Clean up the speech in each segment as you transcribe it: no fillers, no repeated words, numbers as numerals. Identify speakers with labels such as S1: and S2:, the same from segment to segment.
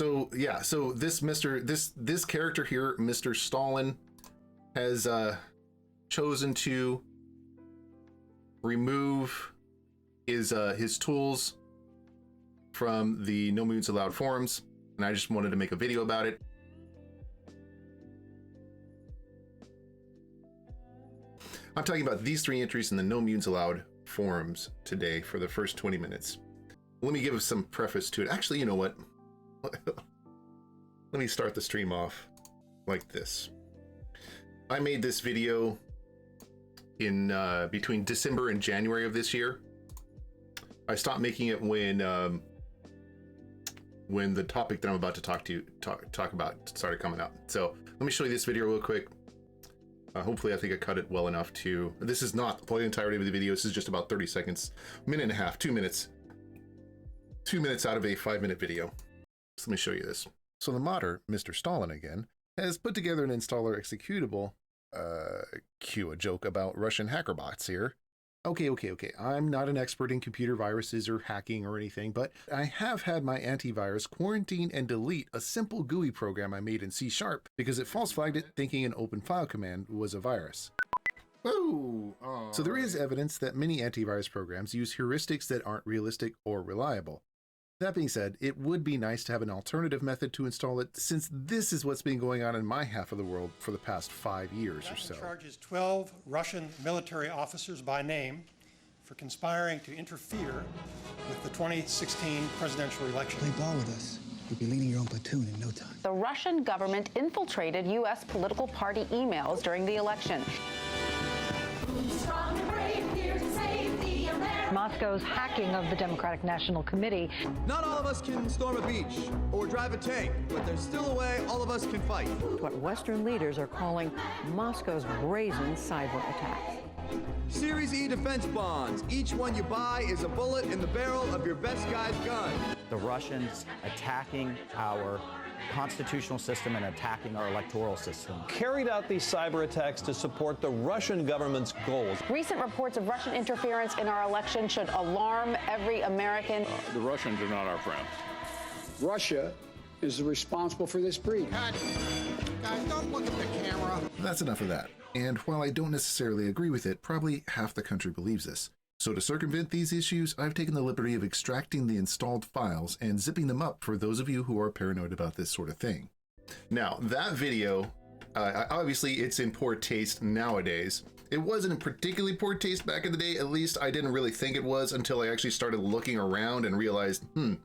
S1: So yeah, so this character here, Mr. Stalin, has chosen to remove his tools from the No Moons Allowed forums, and I just wanted to make a video about it. I'm talking about these 3 entries in the No Moons Allowed forums today for the first 20 minutes. Let me give some preface to it. Actually, you know what? Let me start the stream off like this. I made this video in between December and January of this year. I stopped making it when the topic that I'm about to talk about started coming out. So let me show you this video real quick. Hopefully I think I cut it well enough to, this is not the entirety of the video. This is just about 30 seconds, minute and a half, 2 minutes. 2 minutes out of a 5-minute video. So let me show you this. So the modder, Mr. Stalin again, has put together an installer executable. Cue a joke about Russian hacker bots here. Okay. I'm not an expert in computer viruses or hacking or anything, but I have had my antivirus quarantine and delete a simple GUI program I made in C# because it false flagged it thinking an open file command was a virus. Whoa! So there is evidence that many antivirus programs use heuristics that aren't realistic or reliable. That being said, it would be nice to have an alternative method to install it, since this is what's been going on in my half of the world for the past 5 years or so.
S2: Charges 12 Russian military officers by name for conspiring to interfere with the 2016 presidential election.
S3: Play ball with us. You'll be leading your own platoon in no time.
S4: The Russian government infiltrated U.S. political party emails during the election.
S5: Strong and brave, here to save the American.
S6: Moscow's hacking of the Democratic National Committee.
S7: Not all of us can storm a beach or drive a tank, but there's still a way all of us can fight.
S8: What Western leaders are calling Moscow's brazen cyber attacks.
S7: Series E defense bonds. Each one you buy is a bullet in the barrel of your best guy's gun.
S9: The Russians attacking our constitutional system and attacking our electoral system.
S10: Carried out these cyber attacks to support the Russian government's goals.
S4: Recent reports of Russian interference in our election should alarm every American.
S11: The Russians are not our friends.
S12: Russia is responsible for this breach.
S13: Guys, don't look at the camera.
S1: That's enough of that. And while I don't necessarily agree with it, probably half the country believes this. So to circumvent these issues, I've taken the liberty of extracting the installed files and zipping them up for those of you who are paranoid about this sort of thing. Now, that video, obviously it's in poor taste nowadays. It wasn't in particularly poor taste back in the day. At least I didn't really think it was until I actually started looking around and realized, this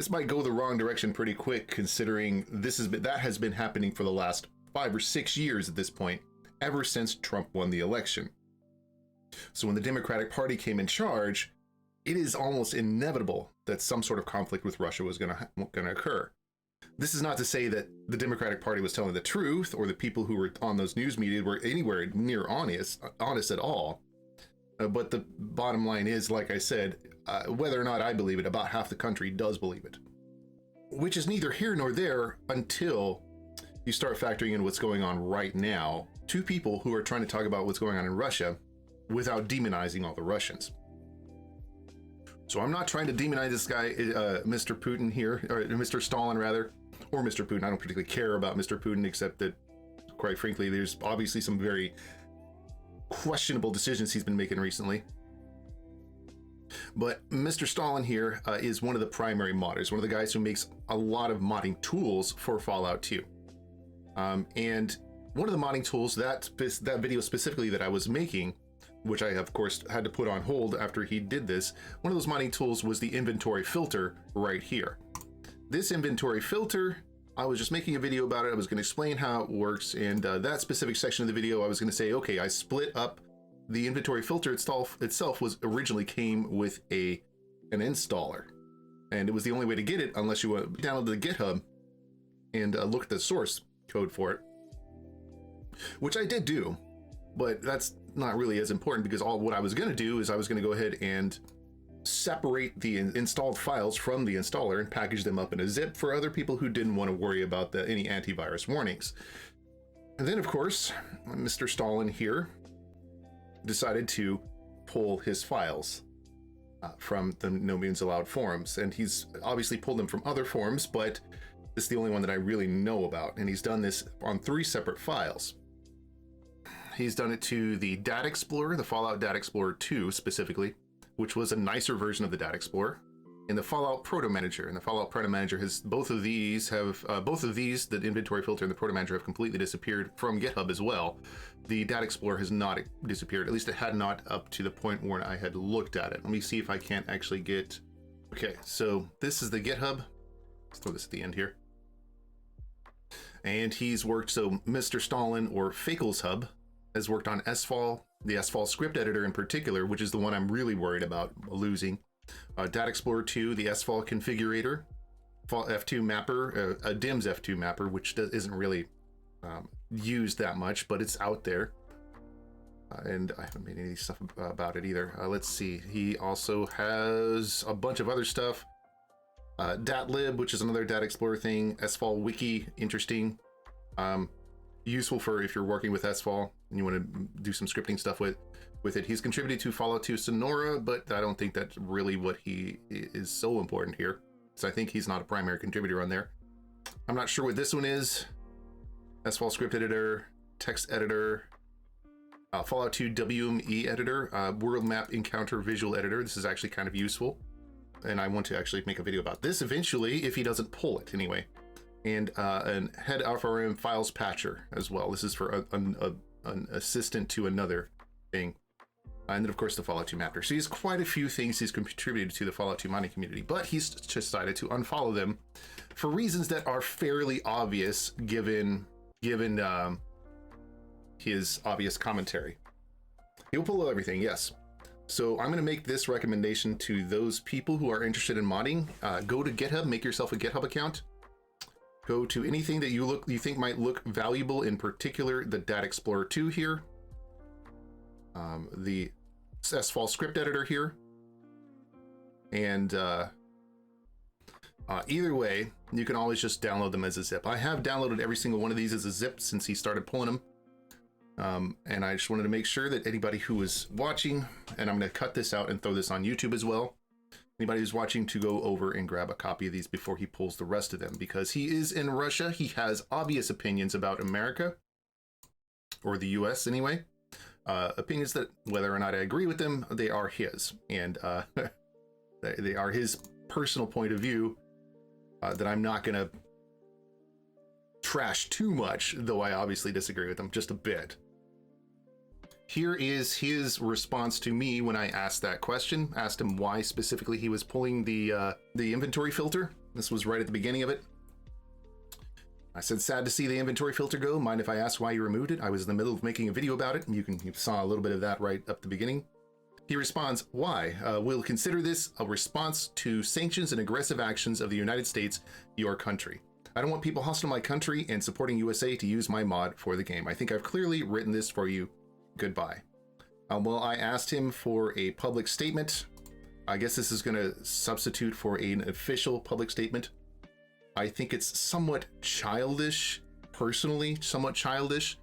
S1: might go the wrong direction pretty quick, considering that has been happening for the last 5 or 6 years at this point, ever since Trump won the election. So when the Democratic Party came in charge, it is almost inevitable that some sort of conflict with Russia was going to occur. This is not to say that the Democratic Party was telling the truth, or the people who were on those news media were anywhere near honest at all. But the bottom line is, like I said, whether or not I believe it, about half the country does believe it. Which is neither here nor there until you start factoring in what's going on right now. 2 people who are trying to talk about what's going on in Russia without demonizing all the Russians. So I'm not trying to demonize this guy, Mr. Putin here, or Mr. Stalin rather, or Mr. Putin. I don't particularly care about Mr. Putin, except that, quite frankly, there's obviously some very questionable decisions he's been making recently. But Mr. Stalin here is one of the primary modders, one of the guys who makes a lot of modding tools for Fallout 2. And one of the modding tools, that video specifically that I was making, which I of course had to put on hold after he did this, one of those modding tools was the inventory filter right here. This inventory filter, I was just making a video about it. I was going to explain how it works, and that specific section of the video I was going to say, okay, I split up the inventory filter itself was originally came with an installer, and it was the only way to get it unless you download the GitHub and look at the source code for it, which I did do, but that's not really as important, because what I was going to do is I was going to go ahead and separate the installed files from the installer and package them up in a zip for other people who didn't want to worry about any antivirus warnings. And then of course, Mr. Stalin here decided to pull his files. from the No Moons Allowed forums. And he's obviously pulled them from other forums, but this is the only one that I really know about. And he's done this on 3 separate files. He's done it to the Data Explorer, the Fallout Data Explorer 2 specifically, which was a nicer version of the Data Explorer, and the Fallout Proto Manager. And the Fallout Proto Manager has both of these, the inventory filter and the Proto Manager, have completely disappeared from GitHub as well. The Data Explorer has not disappeared. At least it had not up to the point where I had looked at it. Let me see if I can't actually get. Okay, so this is the GitHub. Let's throw this at the end here. And he's worked, so Mr. Stalin, or Fakel's Hub, has worked on SFAL, the SFAL script editor in particular, which is the one I'm really worried about losing. Data Explorer 2, the SFAL configurator, F2 mapper, a DIMS F2 mapper, which isn't really used that much, but it's out there. And I haven't made any stuff about it either. Let's see. He also has a bunch of other stuff. DatLib, which is another Data Explorer thing. SFAL Wiki, interesting. Useful for if you're working with SFAL and you want to do some scripting stuff with it. He's contributed to Fallout 2 Sonora, but I don't think that's really what he is so important here. So I think he's not a primary contributor on there. I'm not sure what this one is. SFAL script editor, text editor, Fallout 2 WME editor, world map encounter visual editor. This is actually kind of useful, and I want to actually make a video about this eventually if he doesn't pull it anyway. And an head AlphaRM files patcher as well. This is for an assistant to another thing. And then of course the Fallout 2 mapper. So he has quite a few things he's contributed to the Fallout 2 mining community, but he's decided to unfollow them for reasons that are fairly obvious given his obvious commentary. He'll pull everything, yes. So I'm going to make this recommendation to those people who are interested in modding. Go to GitHub, make yourself a GitHub account. Go to anything that you think might look valuable, in particular the Data Explorer 2 here, the SFAL script editor here, and either way, you can always just download them as a zip. I have downloaded every single one of these as a zip since he started pulling them, and I just wanted to make sure that anybody who is watching, and I'm going to cut this out and throw this on YouTube as well, anybody who's watching, to go over and grab a copy of these before he pulls the rest of them, because he is in Russia. He has obvious opinions about America, or the US anyway. Opinions that, whether or not I agree with them, they are his, and they are his personal point of view that I'm not going to trash too much, though I obviously disagree with them just a bit. Here is his response to me when I asked that question. Asked him why specifically he was pulling the inventory filter. This was right at the beginning of it. I said, sad to see the inventory filter go. Mind if I ask why you removed it? I was in the middle of making a video about it. You saw a little bit of that right up the beginning. He responds, why? We'll consider this a response to sanctions and aggressive actions of the United States, your country. I don't want people hostile to my country and supporting USA to use my mod for the game. I think I've clearly written this for you. Goodbye. Well, I asked him for a public statement. I guess this is going to substitute for an official public statement. I think it's somewhat childish, personally, somewhat childish,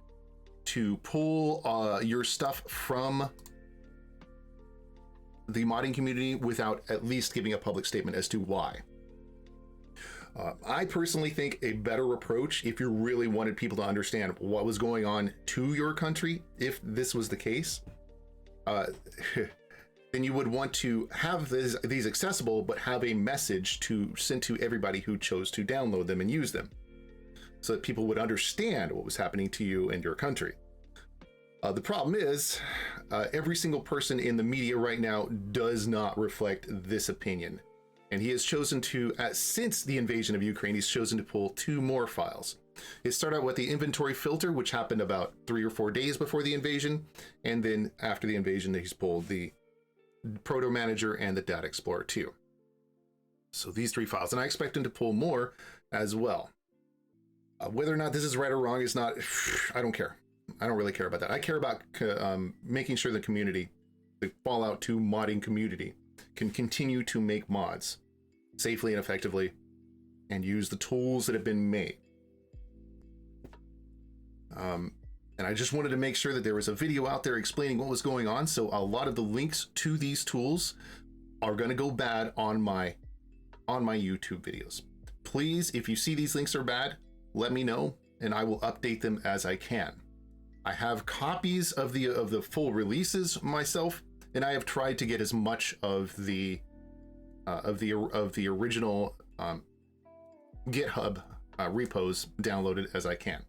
S1: to pull your stuff from the modding community without at least giving a public statement as to why. I personally think a better approach, if you really wanted people to understand what was going on to your country, if this was the case, then you would want to have these accessible, but have a message to send to everybody who chose to download them and use them, so that people would understand what was happening to you and your country. The problem is, every single person in the media right now does not reflect this opinion. And he has chosen to, since the invasion of Ukraine, he's chosen to pull 2 more files. It started out with the inventory filter, which happened about 3 or 4 days before the invasion. And then after the invasion, he's pulled the Proto Manager and the Data Explorer 2. So these 3 files, and I expect him to pull more as well. Whether or not this is right or wrong is not, I don't care. I don't really care about that. I care about making sure the community, the Fallout 2 modding community, can continue to make mods safely and effectively and use the tools that have been made. And I just wanted to make sure that there was a video out there explaining what was going on. So a lot of the links to these tools are going to go bad on my YouTube videos. Please, if you see these links are bad, let me know and I will update them as I can. I have copies of the full releases myself, and I have tried to get as much of the original GitHub repos downloaded as I can.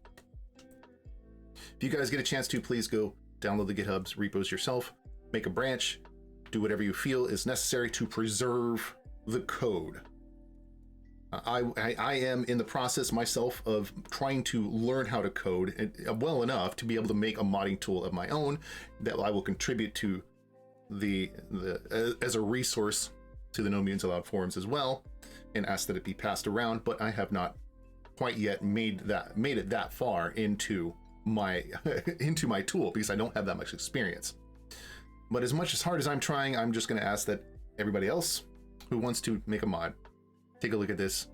S1: If you guys get a chance to, please go download the GitHub's repos yourself, make a branch, do whatever you feel is necessary to preserve the code. I am in the process myself of trying to learn how to code well enough to be able to make a modding tool of my own that I will contribute to as a resource to the No Mutants Allowed forums as well, and ask that it be passed around. But I have not quite yet made it that far into my into my tool because I don't have that much experience. But as much as hard as I'm trying, I'm just going to ask that everybody else who wants to make a mod take a look at this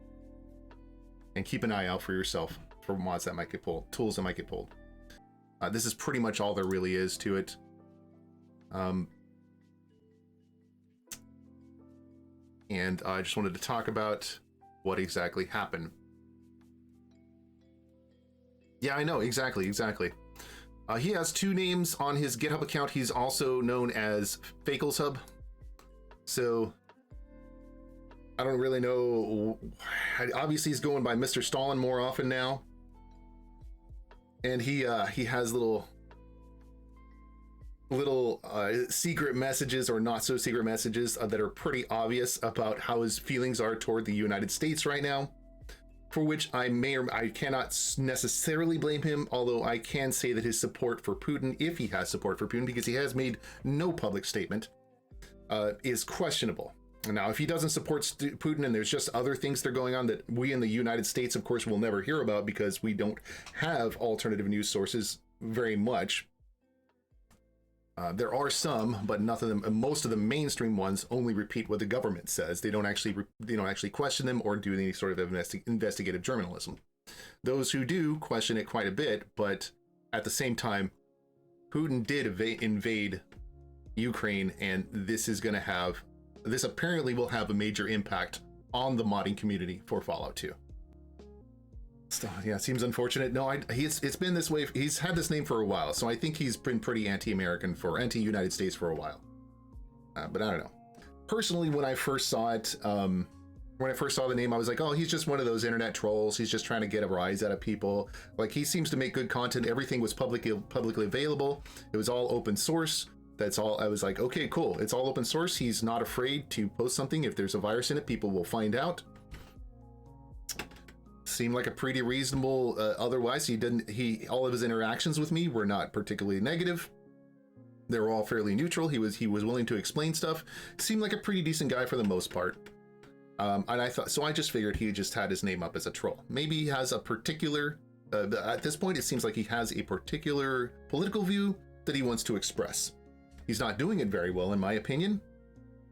S1: and keep an eye out for yourself for mods that might get pulled, tools that might get pulled. This is pretty much all there really is to it. And I just wanted to talk about what exactly happened. Yeah, I know, exactly. He has two names on his GitHub account. He's also known as FakelSub. So I don't really know. Obviously, he's going by Mr. Stalin more often now, and he has little secret messages or not so secret messages that are pretty obvious about how his feelings are toward the United States right now. For which I cannot necessarily blame him, although I can say that his support for Putin, if he has support for Putin, because he has made no public statement, is questionable. Now, if he doesn't support Putin and there's just other things that are going on that we in the United States, of course, will never hear about because we don't have alternative news sources very much. There are some, but none of them. Most of the mainstream ones only repeat what the government says. They don't actually question them or do any sort of investigative journalism. Those who do question it quite a bit, but at the same time, Putin did invade Ukraine, and this apparently will have a major impact on the modding community for Fallout 2. So, yeah, it seems unfortunate. No, it's been this way. He's had this name for a while, so I think he's been pretty anti-United States for a while. But I don't know. Personally, when I first saw it, when I first saw the name, I was like, oh, he's just one of those internet trolls. He's just trying to get a rise out of people. Like, he seems to make good content. Everything was publicly available. It was all open source. That's all. I was like, okay, cool. It's all open source. He's not afraid to post something. If there's a virus in it, people will find out. Seemed like a pretty reasonable. Otherwise, all of his interactions with me were not particularly negative. They were all fairly neutral. He was willing to explain stuff. Seemed like a pretty decent guy for the most part. And I just figured he just had his name up as a troll. Maybe he has a particular. At this point, it seems like he has a particular political view that he wants to express. He's not doing it very well, in my opinion.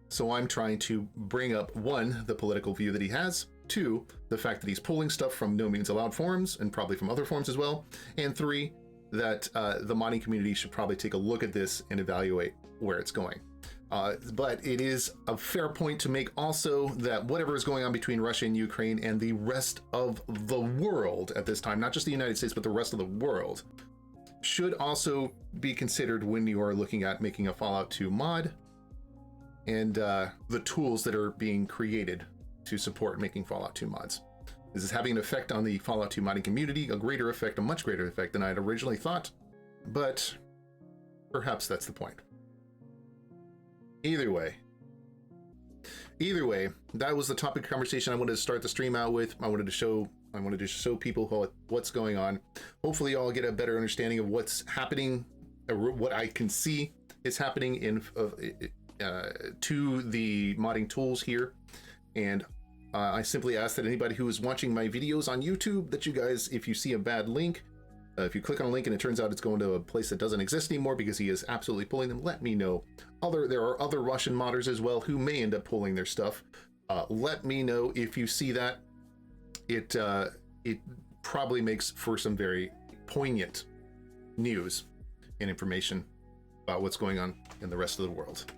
S1: So I'm trying to bring up, one, the political view that he has, two, the fact that he's pulling stuff from No Means Allowed forums and probably from other forums as well, and three, that the modding community should probably take a look at this and evaluate where it's going. But it is a fair point to make also that whatever is going on between Russia and Ukraine and the rest of the world at this time, not just the United States, but the rest of the world, should also be considered when you are looking at making a Fallout 2 mod and the tools that are being created to support making Fallout 2 mods. This is having an effect on the Fallout 2 modding community, a much greater effect than I had originally thought, but perhaps that's the point. Either way, that was the topic of conversation I wanted to start the stream out with. I wanted to show people what's going on. Hopefully y'all get a better understanding of what's happening, or what I can see is happening in to the modding tools here. And I simply ask that anybody who is watching my videos on YouTube, that you guys, if you see a bad link, if you click on a link and it turns out it's going to a place that doesn't exist anymore because he is absolutely pulling them, let me know. There are other Russian modders as well who may end up pulling their stuff. Let me know if you see that. It probably makes for some very poignant news and information about what's going on in the rest of the world.